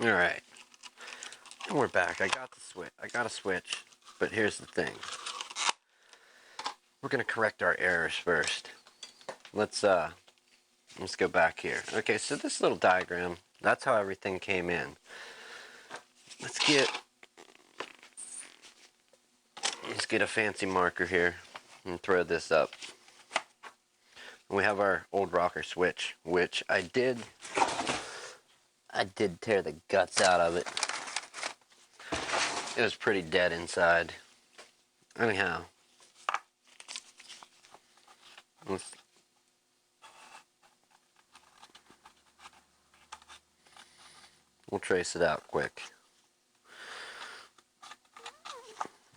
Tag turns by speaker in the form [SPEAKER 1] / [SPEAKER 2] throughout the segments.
[SPEAKER 1] Alright, and we're back. I got a switch, but here's the thing. We're gonna correct our errors first. Let's go back here. Okay, so this little diagram, that's how everything came in. Let's get a fancy marker here and throw this up. And we have our old rocker switch, which I did tear the guts out of it. It was pretty dead inside. Anyhow, we'll trace it out quick.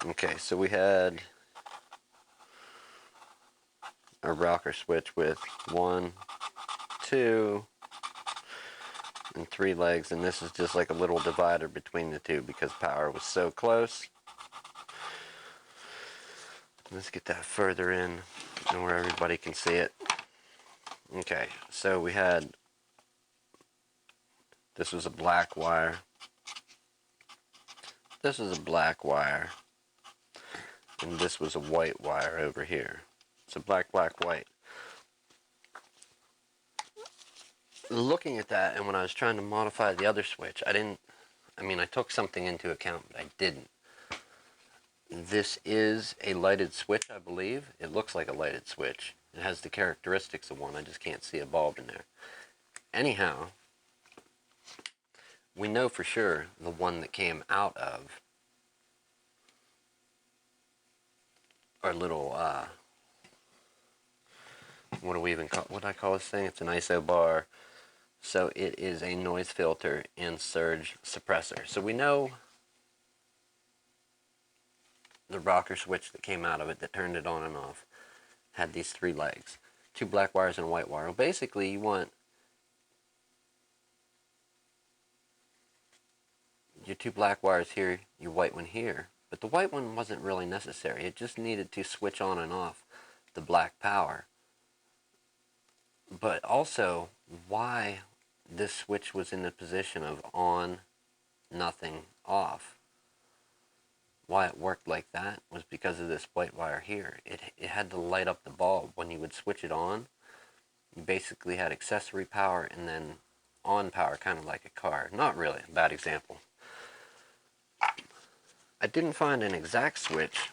[SPEAKER 1] Okay, so we had a rocker switch with 1, 2, and 3 legs, and this is just like a little divider between the two because power was so close. Let's get that further in and where everybody can see it. Okay, so we had, this was a black wire. This is a black wire. And this was a white wire over here. So black, black, white. Looking at that, and when I was trying to modify the other switch, I took something into account, but I didn't. This is a lighted switch, I believe. It looks like a lighted switch. It has the characteristics of one, I just can't see a bulb in there. Anyhow, we know for sure the one that came out of our little, what do I call this thing? It's an isobar. So it is a noise filter and surge suppressor. So we know the rocker switch that came out of it that turned it on and off had these 3 legs. 2 black wires and a white wire. Well, basically you want your 2 black wires here, your white one here. But the white one wasn't really necessary. It just needed to switch on and off the black power. But also, why this switch was in the position of on, nothing, off, why it worked like that was because of this white wire here. It had to light up the bulb. When you would switch it on, you basically had accessory power and then on power, kind of like a car. Not really, a bad example. I didn't find an exact switch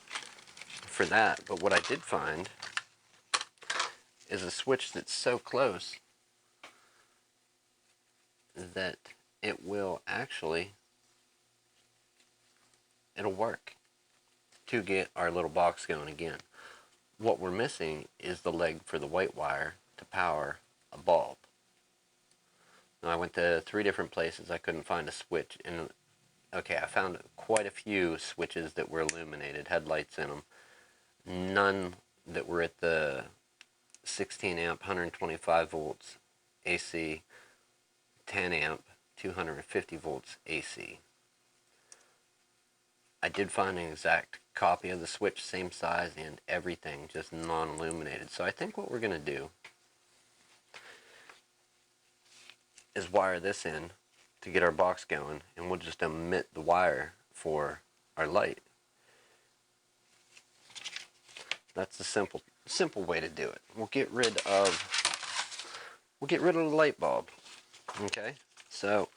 [SPEAKER 1] for that, but what I did find is a switch that's so close that it will actually, it'll work to get our little box going again. What we're missing is the leg for the white wire to power a bulb. Now I went to 3 different places. I couldn't find a switch. And okay, I found quite a few switches that were illuminated, had lights in them. None that were at the 16 amp, 125 volts AC, 10 amp, 250 volts AC. I did find an exact copy of the switch, same size and everything, just non-illuminated. So I think what we're going to do is wire this in to get our box going, and we'll just omit the wire for our light. That's the simple way to do it. We'll get rid of the light bulb. Okay, so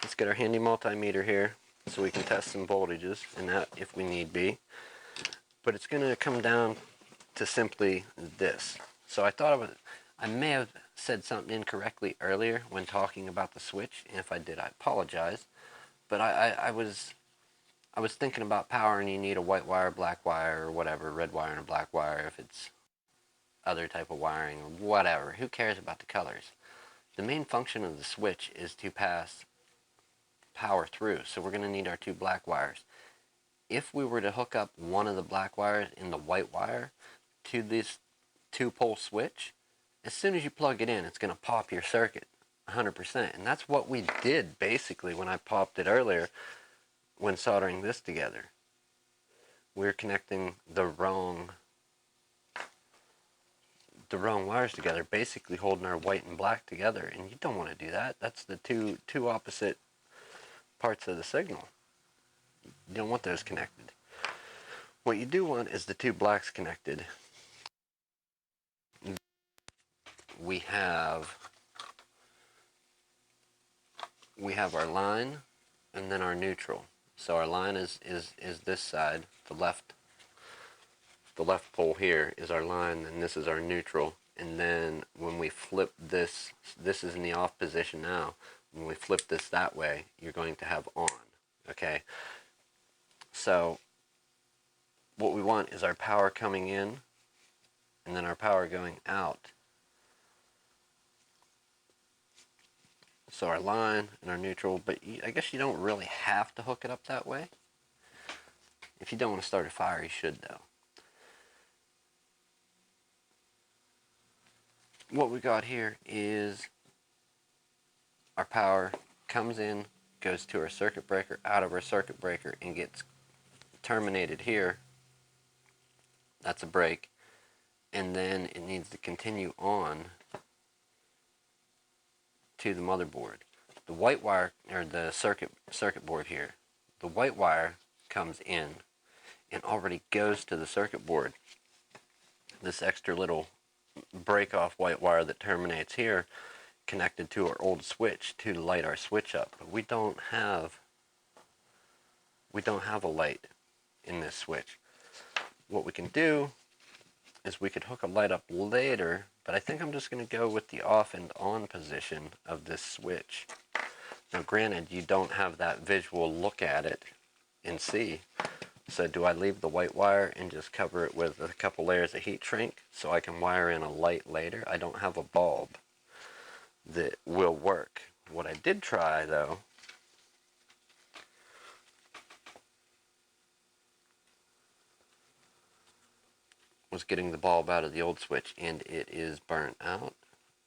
[SPEAKER 1] let's get our handy multimeter here so we can test some voltages, and that if we need be. But it's going to come down to simply this. So I may have said something incorrectly earlier when talking about the switch, and if I did, I apologize. But I was thinking about power, and you need a white wire, black wire, or whatever, red wire and a black wire if it's other type of wiring or whatever. Who cares about the colors? The main function of the switch is to pass power through, so we're going to need our two black wires. If we were to hook up one of the black wires in the white wire to this two-pole switch, as soon as you plug it in, it's going to pop your circuit 100%. And that's what we did basically when I popped it earlier when soldering this together. We're connecting the wrong wires together, basically holding our white and black together, and you don't want to do that. That's the two opposite parts of the signal. You don't want those connected. What you do want is the two blacks connected. We have our line and then our neutral. So our line is this side, the left pole here is our line, and this is our neutral. And then when we flip this is in the off position now. When we flip this that way, you're going to have on. Okay? So what we want is our power coming in and then our power going out. So our line and our neutral, but I guess you don't really have to hook it up that way. If you don't want to start a fire, you should though. What we got here is our power comes in, goes to our circuit breaker, out of our circuit breaker, and gets terminated here. That's a break. And then it needs to continue on to the motherboard. The white wire, or the circuit board here, the white wire comes in and already goes to the circuit board. This extra little break off white wire that terminates here connected to our old switch to light our switch up. But we don't have a light in this switch. What we can do is we could hook a light up later, but I think I'm just going to go with the off and on position of this switch. Now granted, you don't have that visual look at it and see. So do I leave the white wire and just cover it with a couple layers of heat shrink so I can wire in a light later? I don't have a bulb that will work. What I did try though was getting the bulb out of the old switch, and it is burnt out.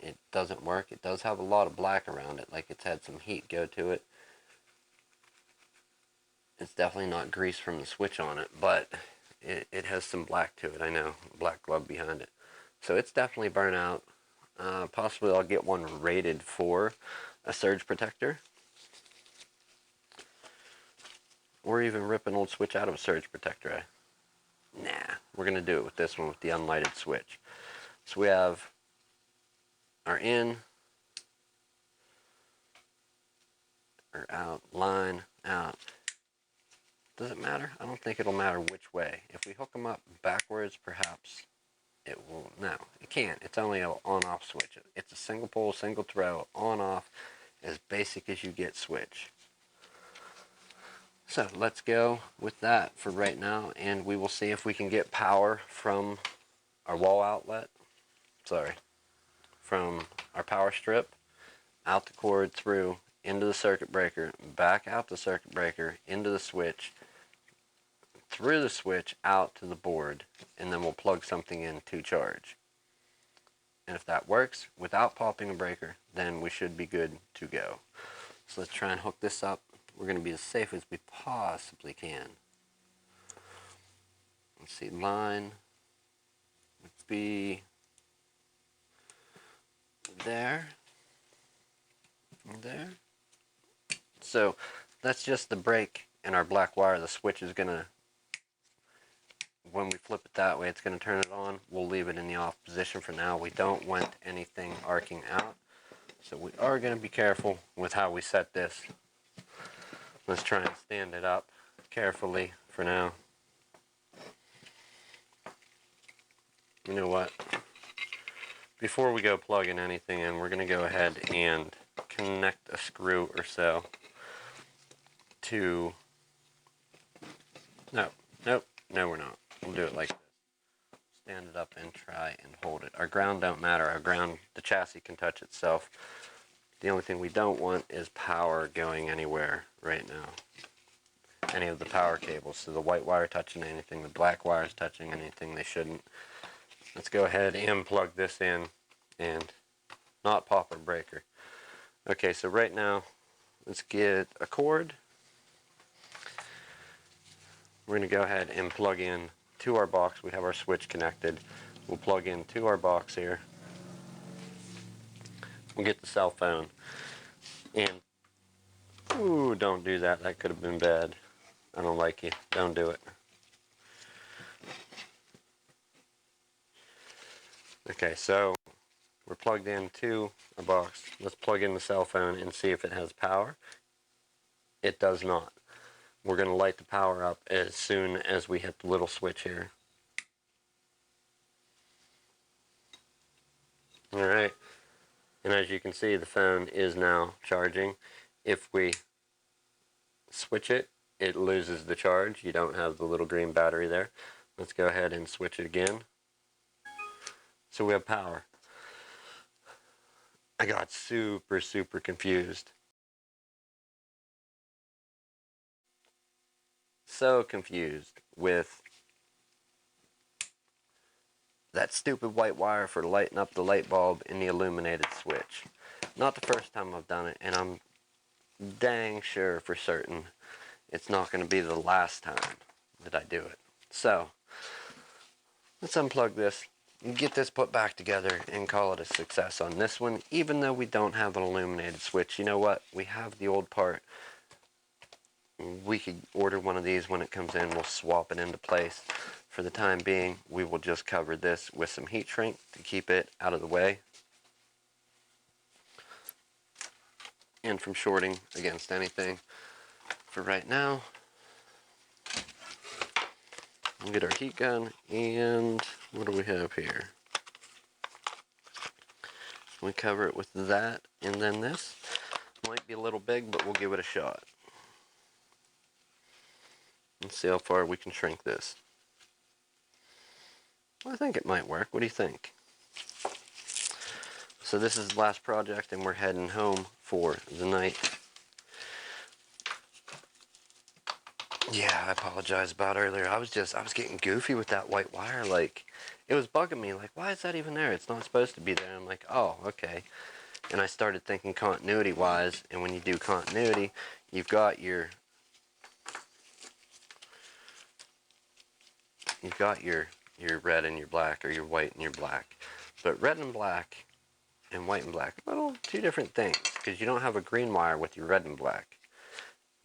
[SPEAKER 1] It doesn't work. It does have a lot of black around it, like it's had some heat go to it. It's definitely not grease from the switch on it, but it has some black to it. I know, black glove behind it. So it's definitely burnt out. Possibly I'll get one rated for a surge protector, or even rip an old switch out of a surge protector. Nah, we're going to do it with this one with the unlighted switch. So we have our in, or out, line, out. Does it matter? I don't think it'll matter which way. If we hook them up backwards, perhaps it will. No, it can't. It's only an on-off switch. It's a single pole, single throw, on-off, as basic as you get switch. So let's go with that for right now, and we will see if we can get power from our wall outlet. From our power strip, out the cord, through, into the circuit breaker, back out the circuit breaker, into the switch, through the switch, out to the board, and then we'll plug something in to charge. And if that works without popping a breaker, then we should be good to go. So let's try and hook this up. We're going to be as safe as we possibly can. Let's see, line would be there, and there. So that's just the break in our black wire. The switch is going to, when we flip it that way, it's going to turn it on. We'll leave it in the off position for now. We don't want anything arcing out, so we are going to be careful with how we set this. Let's try and stand it up carefully for now. you know what? Before we go plugging anything in, we're going to go ahead and connect a screw or so to... No, nope, no we're not. We'll do it like this. Stand it up and try and hold it. Our ground don't matter. Our ground, the chassis can touch itself. The only thing we don't want is power going anywhere right now. Any of the power cables. So the white wire touching anything, the black wire is touching anything they shouldn't. Let's go ahead and plug this in and not pop our breaker. Okay, so right now, let's get a cord. We're going to go ahead and plug in to our box. We have our switch connected. We'll plug in to our box here. We'll get the cell phone. And, ooh, don't do that. That could have been bad. I don't like you. Don't do it. Okay, so we're plugged into a box. Let's plug in the cell phone and see if it has power. It does not. We're going to light the power up as soon as we hit the little switch here. Alright, and as you can see, the phone is now charging. If we switch it, it loses the charge. You don't have the little green battery there. Let's go ahead and switch it again. So we have power. I got super confused. So confused with that stupid white wire for lighting up the light bulb in the illuminated switch. Not the first time I've done it, and I'm dang sure for certain it's not going to be the last time that I do it. So, let's unplug this and get this put back together and call it a success on this one, even though we don't have an illuminated switch. You know what? We have the old part. We could order one of these when it comes in. We'll swap it into place. For the time being, we will just cover this with some heat shrink to keep it out of the way and from shorting against anything. For right now, we'll get our heat gun, and what do we have here? We cover it with that, and then this. Might be a little big, but we'll give it a shot. Let's see how far we can shrink this. I think it might work. What do you think? So this is the last project, and we're heading home for the night. Yeah, I apologize about earlier. I was getting goofy with that white wire. Like, it was bugging me. Like, why is that even there? It's not supposed to be there. I'm like, oh, okay. And I started thinking continuity-wise, and when you do continuity, you've got your red and your black, or your white and your black. But red and black and white and black, well, two different things, because you don't have a green wire with your red and black.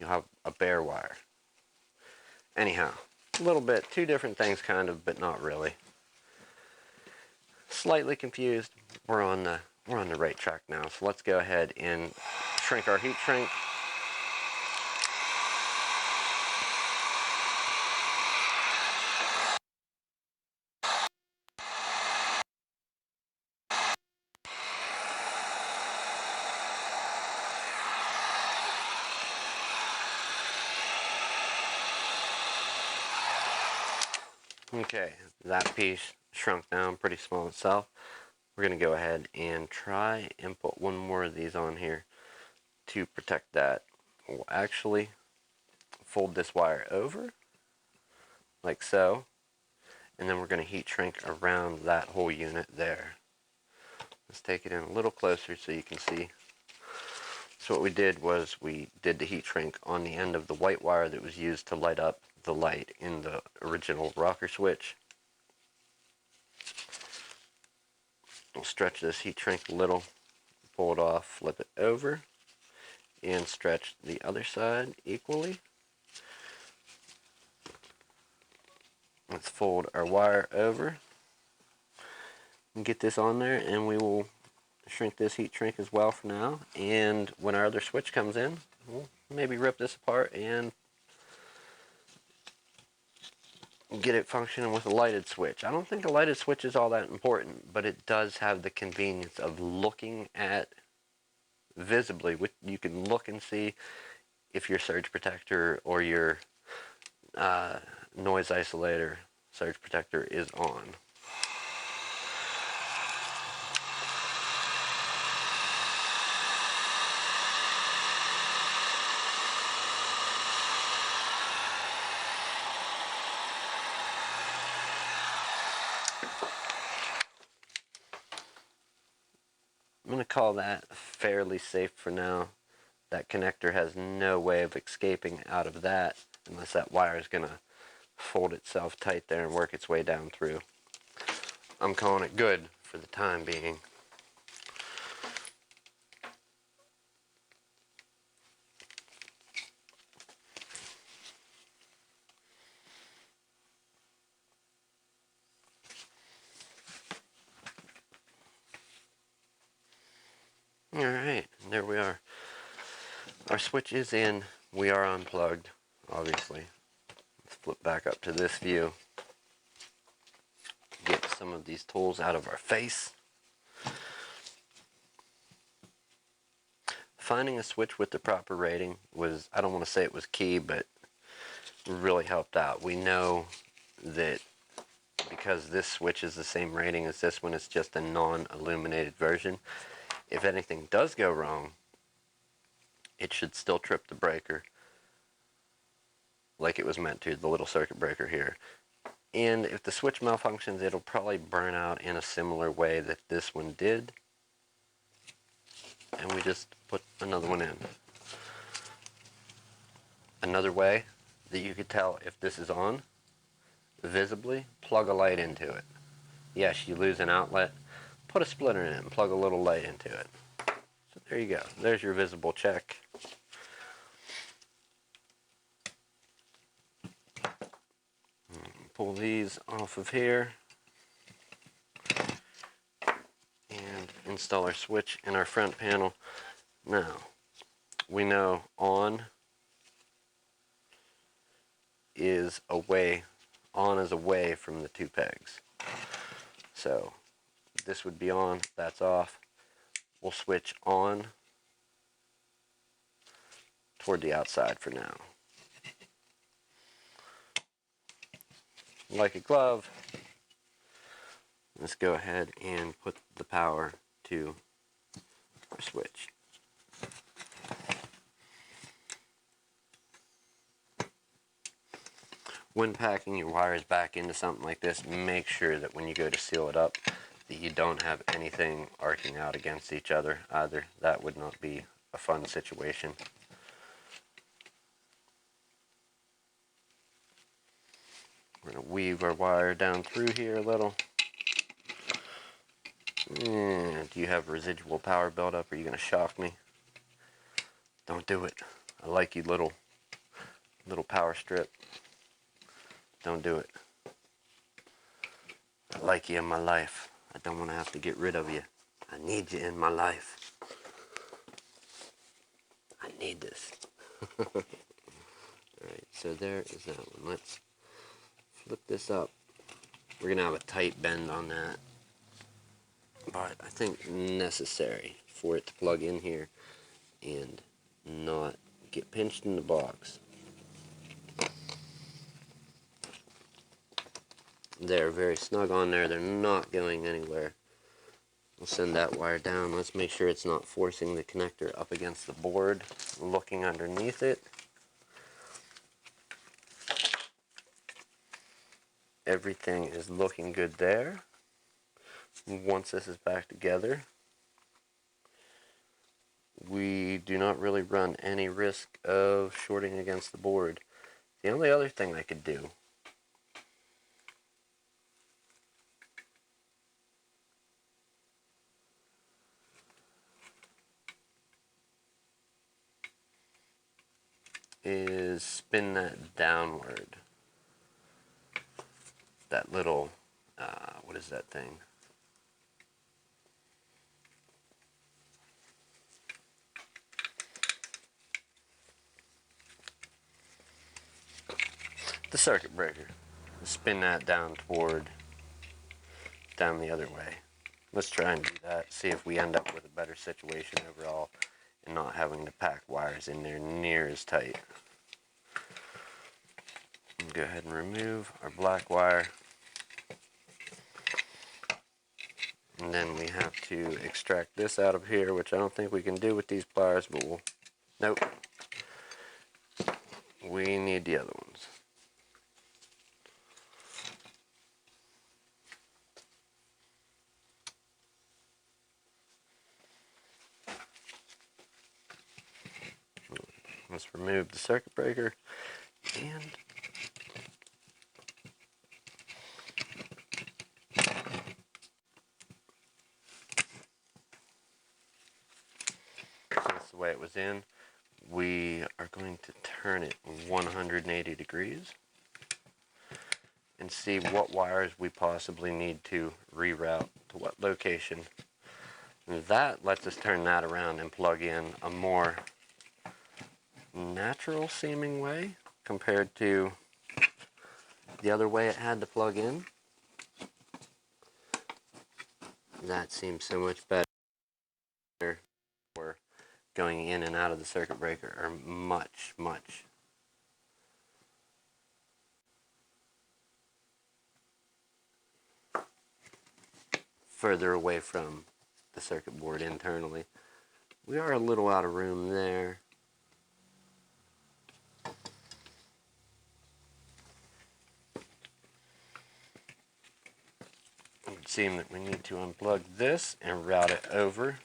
[SPEAKER 1] You'll have a bare wire. Anyhow, a little bit, two different things kind of, but not really. Slightly confused. We're on the right track now. So let's go ahead and shrink our heat shrink. Okay, that piece shrunk down pretty small itself. We're going to go ahead and try and put one more of these on here to protect that. We'll actually fold this wire over, like so, and then we're going to heat shrink around that whole unit there. Let's take it in a little closer so you can see. So what we did was we did the heat shrink on the end of the white wire that was used to light up the light in the original rocker switch. We'll stretch this heat shrink a little, pull it off, flip it over, and stretch the other side equally. Let's fold our wire over and get this on there, and we will shrink this heat shrink as well for now. And when our other switch comes in, we'll maybe rip this apart and get it functioning with a lighted switch. I don't think a lighted switch is all that important, but it does have the convenience of looking at visibly. You can look and see if your surge protector or your noise isolator surge protector is on. I'm going to call that fairly safe for now. That connector has no way of escaping out of that unless that wire is going to fold itself tight there and work its way down through. I'm calling it good for the time being. Alright, there we are. Our switch is in. We are unplugged, obviously. Let's flip back up to this view. Get some of these tools out of our face. Finding a switch with the proper rating was, I don't want to say it was key, but really helped out. We know that because this switch is the same rating as this one, it's just a non-illuminated version. If anything does go wrong, it should still trip the breaker like it was meant to, the little circuit breaker here. And if the switch malfunctions, it'll probably burn out in a similar way that this one did. And we just put another one in. Another way that you could tell if this is on, visibly, plug a light into it. Yes, you lose an outlet, put a splitter in it and plug a little light into it. So there you go. There's your visible check. Pull these off of here and install our switch in our front panel. Now, we know on is away from the two pegs. So this would be on, that's off. We'll switch on toward the outside for now. Like a glove, let's go ahead and put the power to our switch. When packing your wires back into something like this, make sure that when you go to seal it up, that you don't have anything arcing out against each other either. That would not be a fun situation. We're going to weave our wire down through here a little. And do you have residual power buildup? Are you going to shock me? Don't do it. I like you, little power strip. Don't do it. I like you in my life. I don't want to have to get rid of you. I need you in my life. I need this. Alright, so there is that one. Let's flip this up. We're going to have a tight bend on that. But I think necessary for it to plug in here and not get pinched in the box. They're very snug on there. They're not going anywhere. We'll send that wire down. Let's make sure it's not forcing the connector up against the board, looking underneath it. Everything is looking good there. Once this is back together, we do not really run any risk of shorting against the board. The only other thing I could do is spin that downward. That little, what is that thing? The circuit breaker. spin that down the other way. Let's try and do that, see if we end up with a better situation overall and not having to pack wires in there near as tight. Go ahead and remove our black wire. And then we have to extract this out of here, which I don't think we can do with these pliers, but we'll... Nope. We need the other ones. Let's remove the circuit breaker and that's the way it was in. We are going to turn it 180 degrees and see what wires we possibly need to reroute to what location. And that lets us turn that around and plug in a more natural seeming way compared to the other way it had to plug in. That seems so much better. For going in and out of the circuit breaker are much further away from the circuit board internally. We are a little out of room there. It would seem that we need to unplug this and route it over.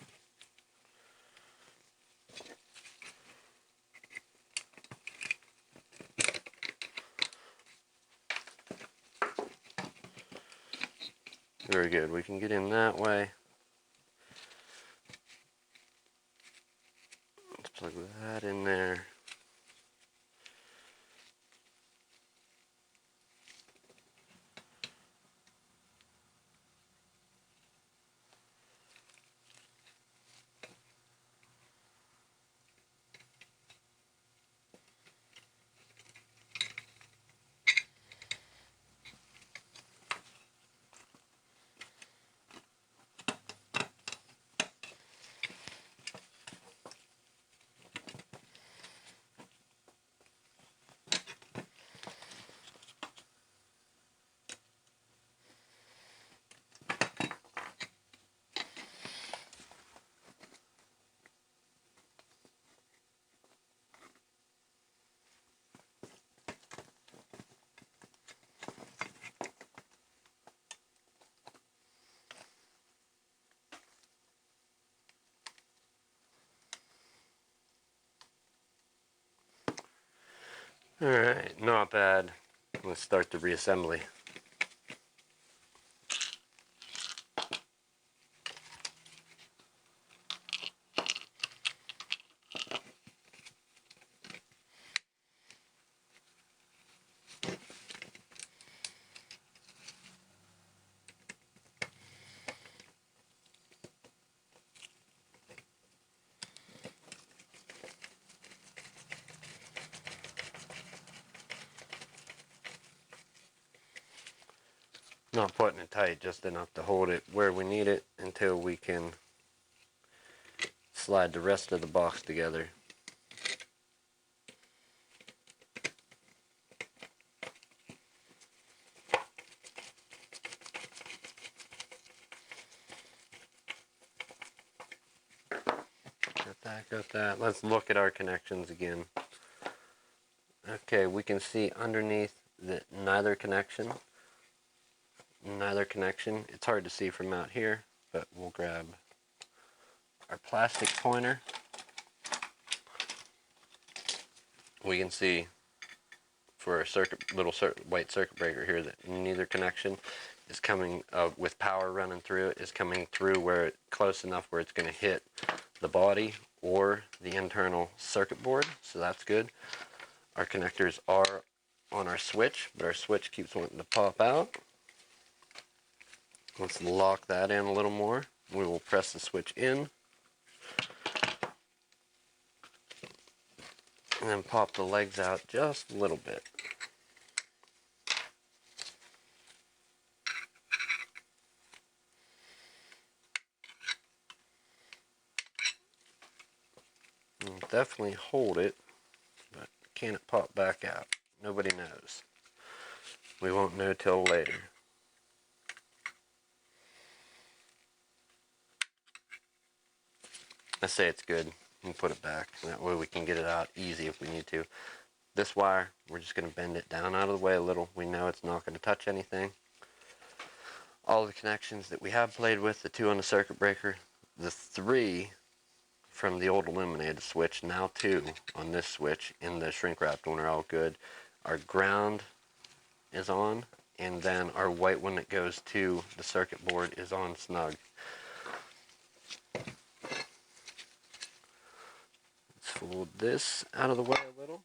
[SPEAKER 1] Very good. We can get in that way. Let's plug that in there. Alright, not bad. Let's start the reassembly. Not putting it tight, just enough to hold it where we need it until we can slide the rest of the box together. Got that. Let's look at our connections again. Okay, we can see underneath that neither connection. It's hard to see from out here, but we'll grab our plastic pointer. We can see for a little white circuit breaker here that neither connection is coming with power running through it, is coming through where it's close enough where it's going to hit the body or the internal circuit board, so that's good. Our connectors are on our switch, but our switch keeps wanting to pop out. Let's lock that in a little more. We will press the switch in and then pop the legs out just a little bit. definitely hold it, but can it pop back out? Nobody knows. We won't know till later. I say it's good and put it back. That way we can get it out easy if we need to. This wire, we're just going to bend it down out of the way a little. We know it's not going to touch anything. All the connections that we have played with, the 2 on the circuit breaker, the 3 from the old illuminated switch, now 2 on this switch in the shrink wrapped one are all good. Our ground is on, and then our white one that goes to the circuit board is on snug. Let's fold this out of the way a little.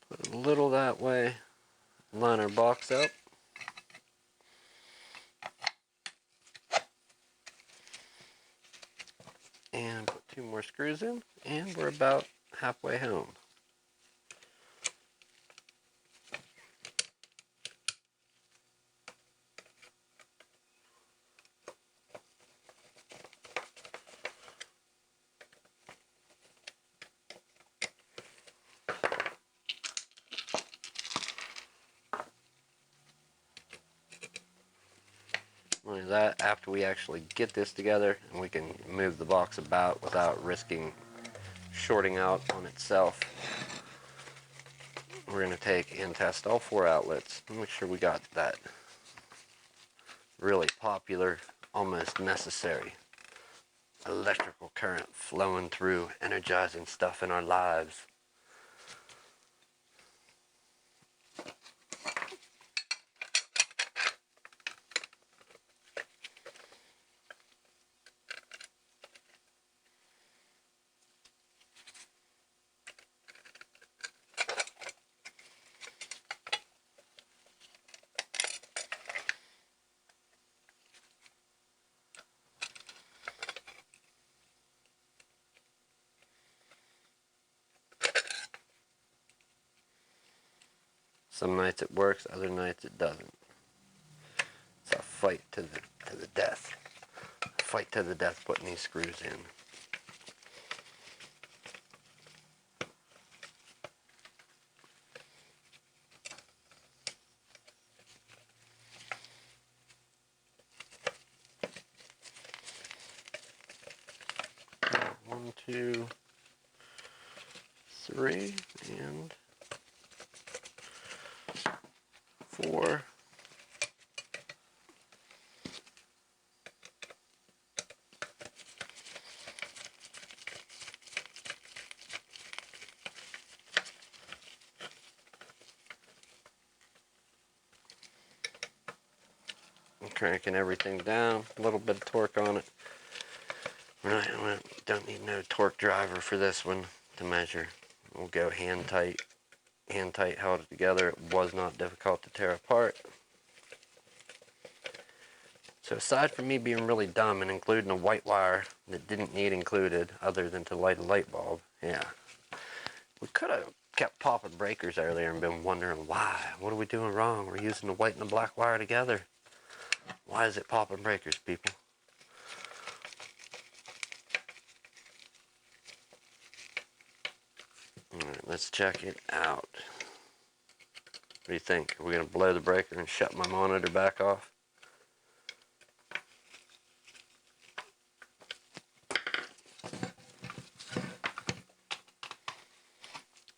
[SPEAKER 1] Put a little that way. Line our box up. And put 2 more screws in, and we're about halfway home. Only that, after we actually get this together and we can move the box about without risking shorting out on itself, we're going to take and test all 4 outlets and make sure we got that really popular, almost necessary electrical current flowing through, energizing stuff in our lives. Some nights it works, other nights it doesn't. It's a fight to the death. A fight to the death putting these screws in. One, 2, 3, and 4. I'm cranking everything down, a little bit of torque on it. We don't need no torque driver for this one to measure. We'll go hand tight. Hand tight held it together. It was not difficult to tear apart. So aside from me being really dumb and including a white wire that didn't need included other than to light a light bulb, yeah. We could have kept popping breakers earlier and been wondering why. What are we doing wrong? We're using the white and the black wire together. Why is it popping breakers, people? Alright, let's check it out. What do you think? Are we going to blow the breaker and shut my monitor back off?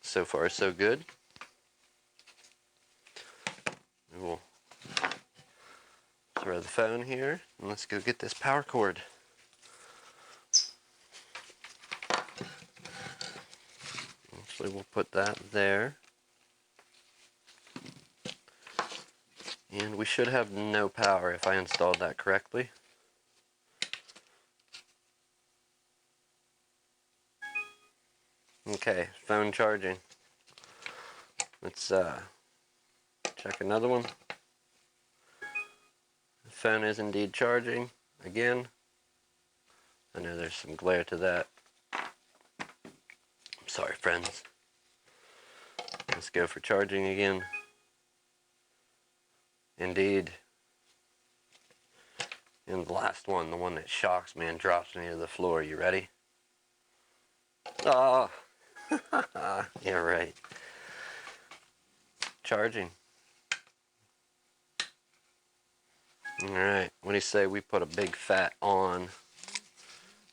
[SPEAKER 1] So far, so good. We will throw the phone here, and let's go get this power cord. Actually, we'll put that there. And we should have no power if I installed that correctly. Okay, phone charging. Let's check another one. The phone is indeed charging again. I know there's some glare to that. I'm sorry, friends. Let's go for charging again. Indeed. And the last one, the one that shocks me and drops me to the floor. You ready? Oh, yeah, right. Charging. Alright, what do you say we put a big fat on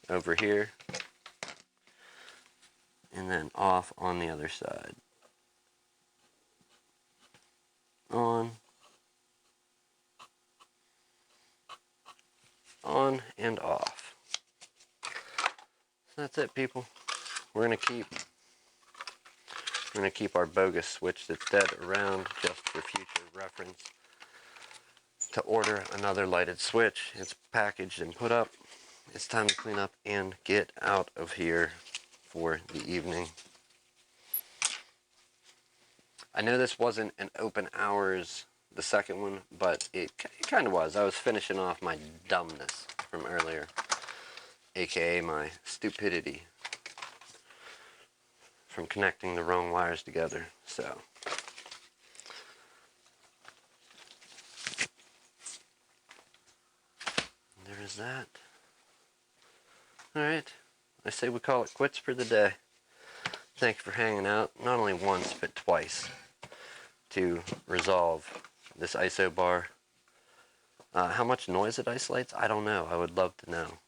[SPEAKER 1] over here and then off on the other side. On, and off. So that's it, people. We're gonna keep our bogus switch that's dead around just for future reference to order another lighted switch. It's packaged and put up. It's time to clean up and get out of here for the evening. I know this wasn't an open hours, the second one, but it kind of was. I was finishing off my dumbness from earlier, aka my stupidity from connecting the wrong wires together. So there is that. Alright, I say we call it quits for the day. Thank you for hanging out, not only once, but twice, to resolve this isobar. How much noise it isolates? I don't know. I would love to know.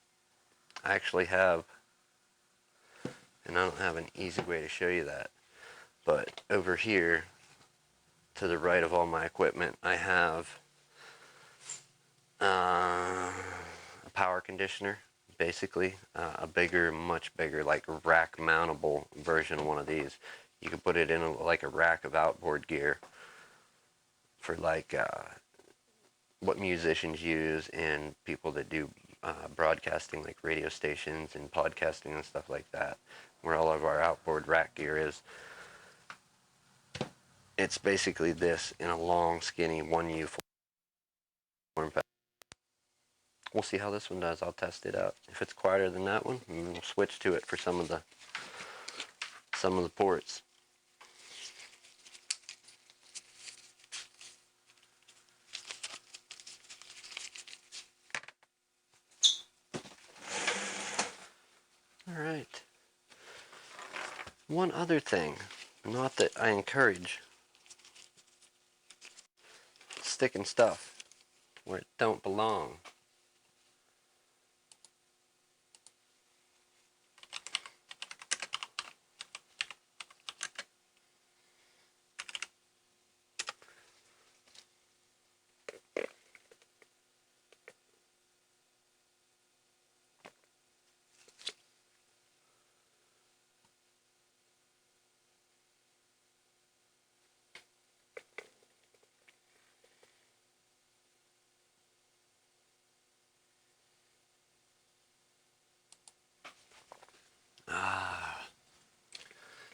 [SPEAKER 1] I actually have, and I don't have an easy way to show you that, but over here, to the right of all my equipment, I have a power conditioner, basically, a bigger, much bigger, like rack mountable version of one of these. You could put it in like a rack of outboard gear for like what musicians use and people that do broadcasting, like radio stations and podcasting and stuff like that, where all of our outboard rack gear is. It's basically this in a long, skinny 1U form factor. We'll see how this one does. I'll test it out. If it's quieter than that one, we'll switch to it for some of the ports. All right. One other thing, not that I encourage sticking stuff where it don't belong.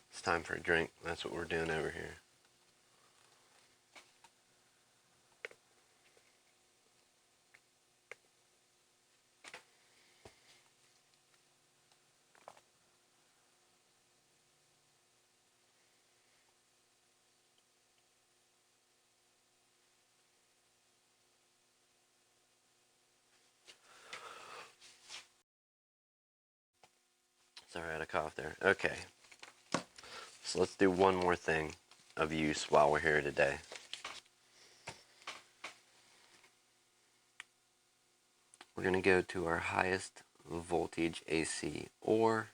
[SPEAKER 1] It's time for a drink. That's what we're doing over here. Sorry, I had a cough there. Okay. So let's do one more thing of use while we're here today. We're going to go to our highest voltage AC, or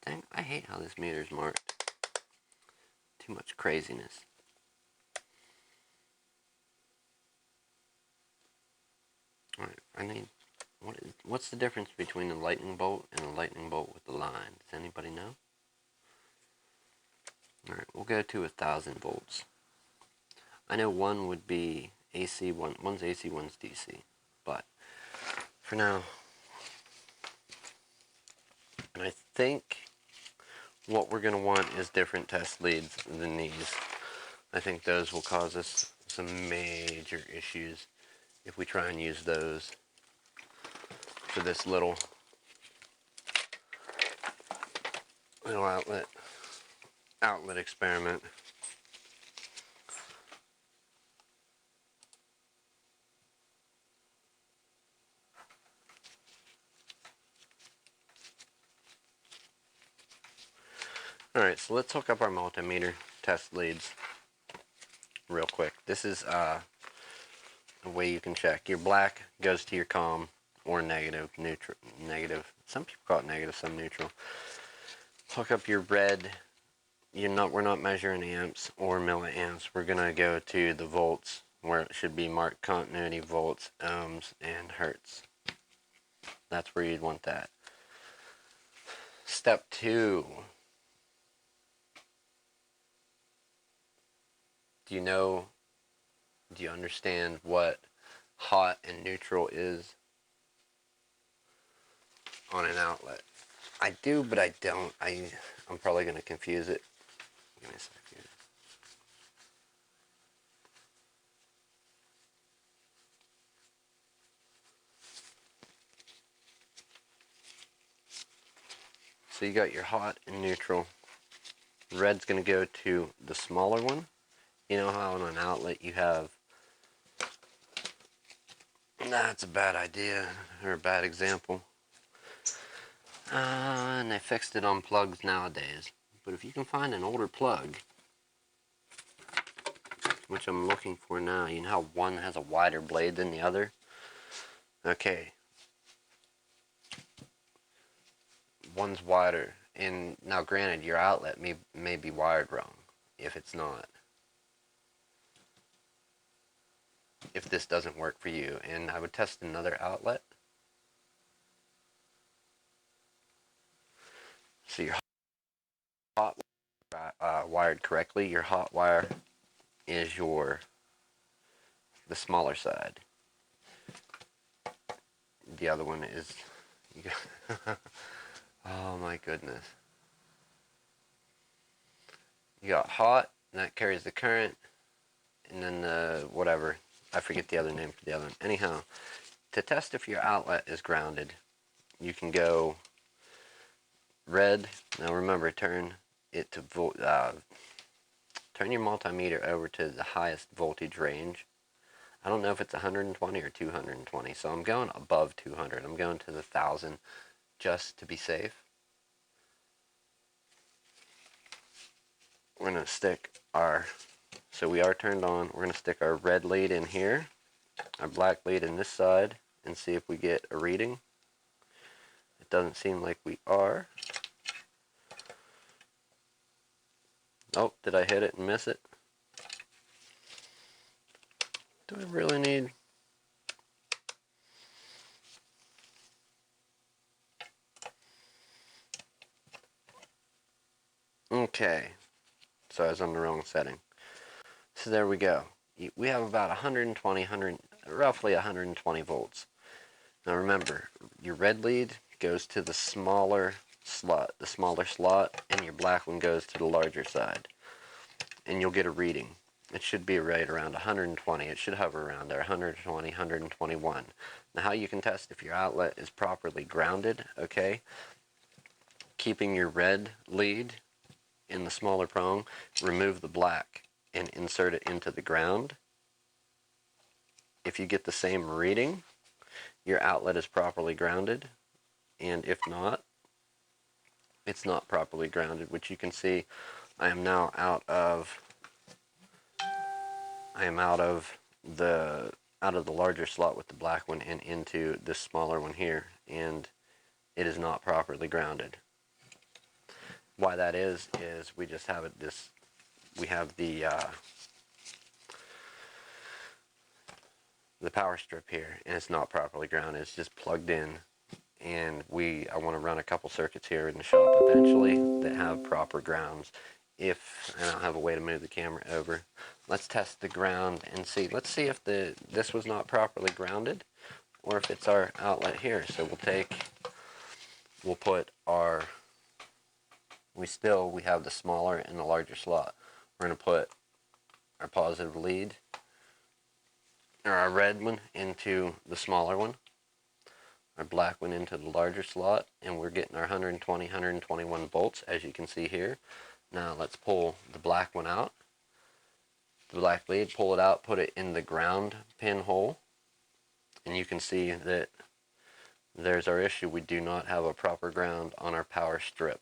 [SPEAKER 1] dang, I hate how this meter's marked. Too much craziness. Alright, I need, what's the difference between a lightning bolt and a lightning bolt with the line? Does anybody know? Alright, we'll go to 1,000 volts. I know one would be AC, one's AC, one's DC. But for now, and I think what we're going to want is different test leads than these. I think those will cause us some major issues if we try and use those for this little outlet experiment. Alright, so let's hook up our multimeter test leads real quick. This is a way you can check. Your black goes to your COM or negative, neutral, negative. Some people call it negative, some neutral. Hook up your red. We're not measuring amps or milliamps. We're gonna go to the volts where it should be marked continuity, volts, ohms, and hertz. That's where you'd want that. Step 2. Do you understand what hot and neutral is on an outlet? I do, but I don't. I'm probably gonna confuse it. Give me a second. So you got your hot and neutral. Red's going to go to the smaller one. You know how on an outlet you have... That's a bad idea, or a bad example. And they fixed it on plugs nowadays. But if you can find an older plug, which I'm looking for now, you know how one has a wider blade than the other? Okay. One's wider. And now granted, your outlet may be wired wrong, if it's not. If this doesn't work for you, and I would test another outlet. So your hot wired correctly. Your hot wire is the smaller side. The other one is oh my goodness. You got hot, and that carries the current, and then whatever. I forget the other name for the other one. Anyhow, to test if your outlet is grounded, you can go red. Now remember, turn your multimeter over to the highest voltage range. I don't know if it's 120 or 220, so I'm going above 200. I'm going to the 1000 just to be safe. We're going to stick so we are turned on. We're going to stick our red lead in here, our black lead in this side, and see if we get a reading. It doesn't seem like we are. Oh, did I hit it and miss it? Do I really need... Okay, so I was on the wrong setting. So there we go. We have about 120, roughly 120 volts. Now remember, your red lead goes to the smaller slot, and your black one goes to the larger side. And you'll get a reading. It should be right around 120. It should hover around there, 120, 121. Now how you can test if your outlet is properly grounded, okay? Keeping your red lead in the smaller prong, remove the black and insert it into the ground. If you get the same reading, your outlet is properly grounded, and if not, it's not properly grounded, which you can see I am now out of the larger slot with the black one and into this smaller one here, and it is not properly grounded. Why that is we just have we have the power strip here, and it's not properly grounded. It's just plugged in, and I want to run a couple circuits here in the shop eventually that have proper grounds. I don't have a way to move the camera over. Let's test the ground and see. Let's see if this was not properly grounded, or if it's our outlet here. So we'll put we have the smaller and the larger slot. We're going to put our positive lead, or our red one, into the smaller one, our black one into the larger slot, and we're getting our 120, 121 volts, as you can see here. Now let's pull the black one out, the black lead, pull it out, put it in the ground pin hole, and you can see that there's our issue. We do not have a proper ground on our power strip.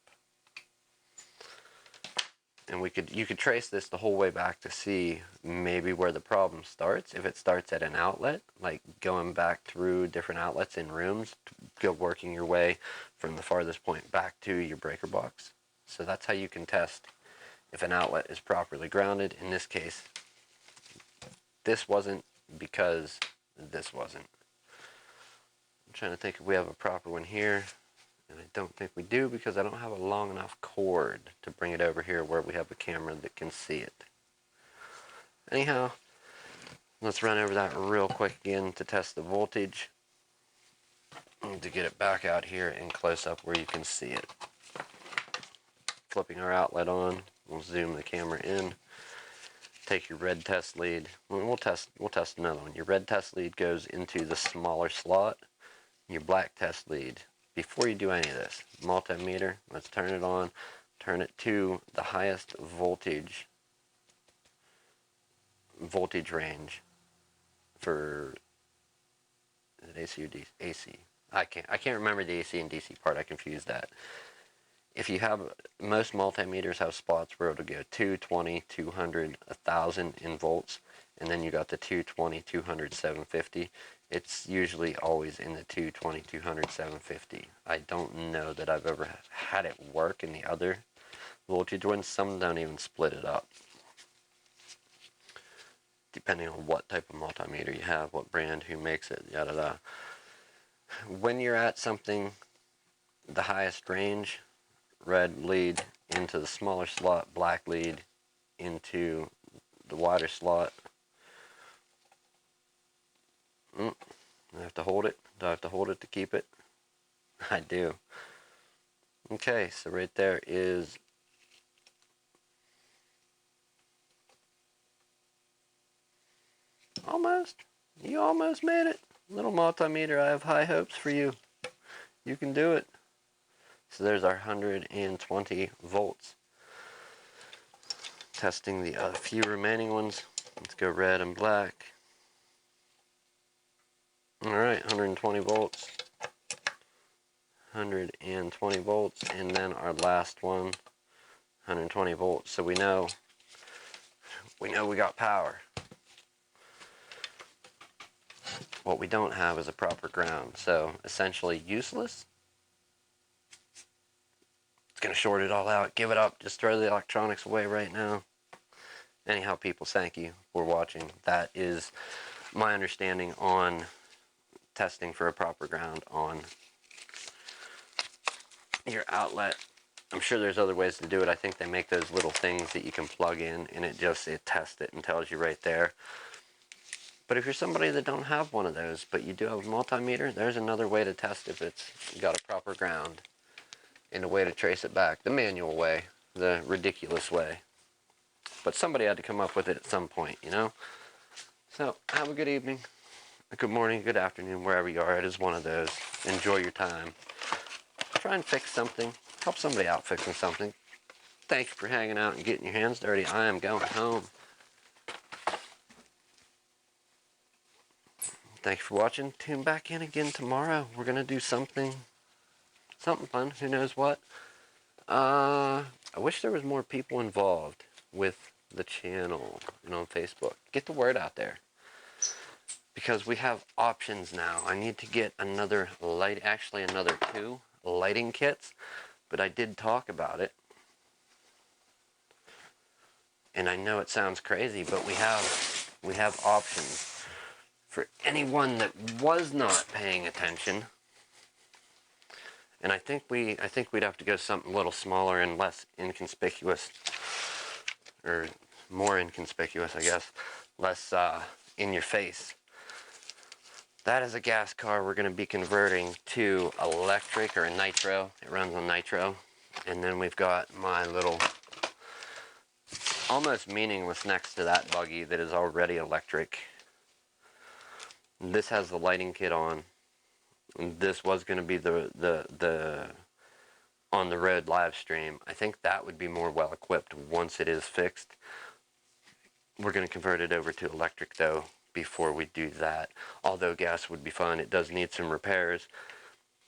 [SPEAKER 1] And you could trace this the whole way back to see maybe where the problem starts. If it starts at an outlet, like going back through different outlets in rooms, go working your way from the farthest point back to your breaker box. So that's how you can test if an outlet is properly grounded. In this case, this wasn't because this wasn't. I'm trying to think if we have a proper one here. And I don't think we do because I don't have a long enough cord to bring it over here where we have a camera that can see it. Anyhow, let's run over that real quick again to test the voltage. And to get it back out here in close up where you can see it. Flipping our outlet on, we'll zoom the camera in. Take your red test lead. We'll test another one. Your red test lead goes into the smaller slot. Your black test lead. Before you do any of this, multimeter, let's turn it on, turn it to the highest voltage range for, is it AC or DC? AC. I can't remember the AC and DC part. I confuse that. If you have, most multimeters have spots where it'll go 220, 200, 1000 in volts, and then you got the 220, 200, 750. It's usually always in the 220, 200, 750. I don't know that I've ever had it work in the other voltage ones. Some don't even split it up, depending on what type of multimeter you have, what brand, who makes it, yada yada. When you're at something, the highest range, red lead into the smaller slot, black lead into the wider slot. I have to hold it. Do I have to hold it to keep it? I do. Okay, so right there is almost. You almost made it. Little multimeter, I have high hopes for you. You can do it. So there's our 120 volts. Testing the few remaining ones. Let's go red and black. Alright, 120 volts. 120 volts. And then our last one, 120 volts. So we know we got power. What we don't have is a proper ground. So essentially useless. It's going to short it all out. Give it up. Just throw the electronics away right now. Anyhow, people, thank you for watching. That is my understanding on testing for a proper ground on your outlet. I'm sure there's other ways to do it. I think they make those little things that you can plug in and it tests it and tells you right there. But if you're somebody that don't have one of those, but you do have a multimeter, there's another way to test if it's got a proper ground and a way to trace it back. The manual way, the ridiculous way. But somebody had to come up with it at some point, you know? So, have a good evening, a good morning, good afternoon, wherever you are. It is one of those. Enjoy your time. Try and fix something. Help somebody out fixing something. Thank you for hanging out and getting your hands dirty. I am going home. Thank you for watching. Tune back in again tomorrow. We're going to do something fun. Who knows what? I wish there was more people involved with the channel and on Facebook. Get the word out there. Because we have options now. I need to get another another 2 lighting kits. But I did talk about it. And I know it sounds crazy, but we have options. For anyone that was not paying attention, and I think we'd have to go something a little smaller and less inconspicuous, or more inconspicuous, I guess, less in your face. That is a gas car we're going to be converting to electric or a nitro. It runs on nitro. And then we've got my little, almost meaningless next to that buggy that is already electric. This has the lighting kit on. This was going to be the on the road live stream. I think that would be more well equipped once it is fixed. We're going to convert it over to electric though before we do that. Although gas would be fun, it does need some repairs.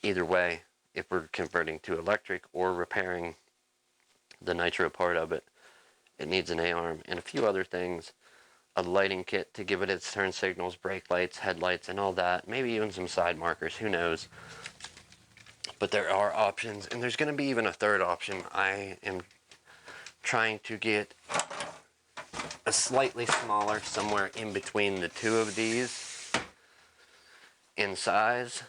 [SPEAKER 1] Either way, if we're converting to electric or repairing the nitro part of it, It needs an A-arm and a few other things. A lighting kit to give it its turn signals, brake lights, headlights, and all that. Maybe even some side markers, who knows. But there are options, and there's going to be even a third option. I am trying to get a slightly smaller, somewhere in between the two of these in size,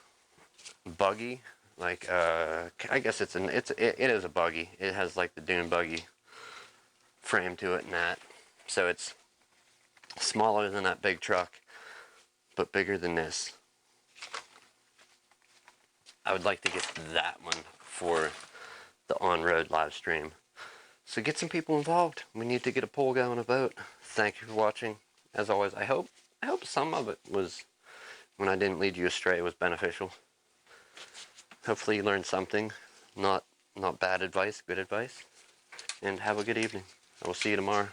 [SPEAKER 1] buggy. Like I guess it is a buggy. It has like the dune buggy frame to it and that, so it's smaller than that big truck, but bigger than this. I would like to get that one for the on-road live stream. So get some people involved. We need to get a poll going, a vote. Thank you for watching. As always, I hope some of it was, when I didn't lead you astray, was beneficial. Hopefully you learned something. Not bad advice, good advice. And have a good evening. I will see you tomorrow.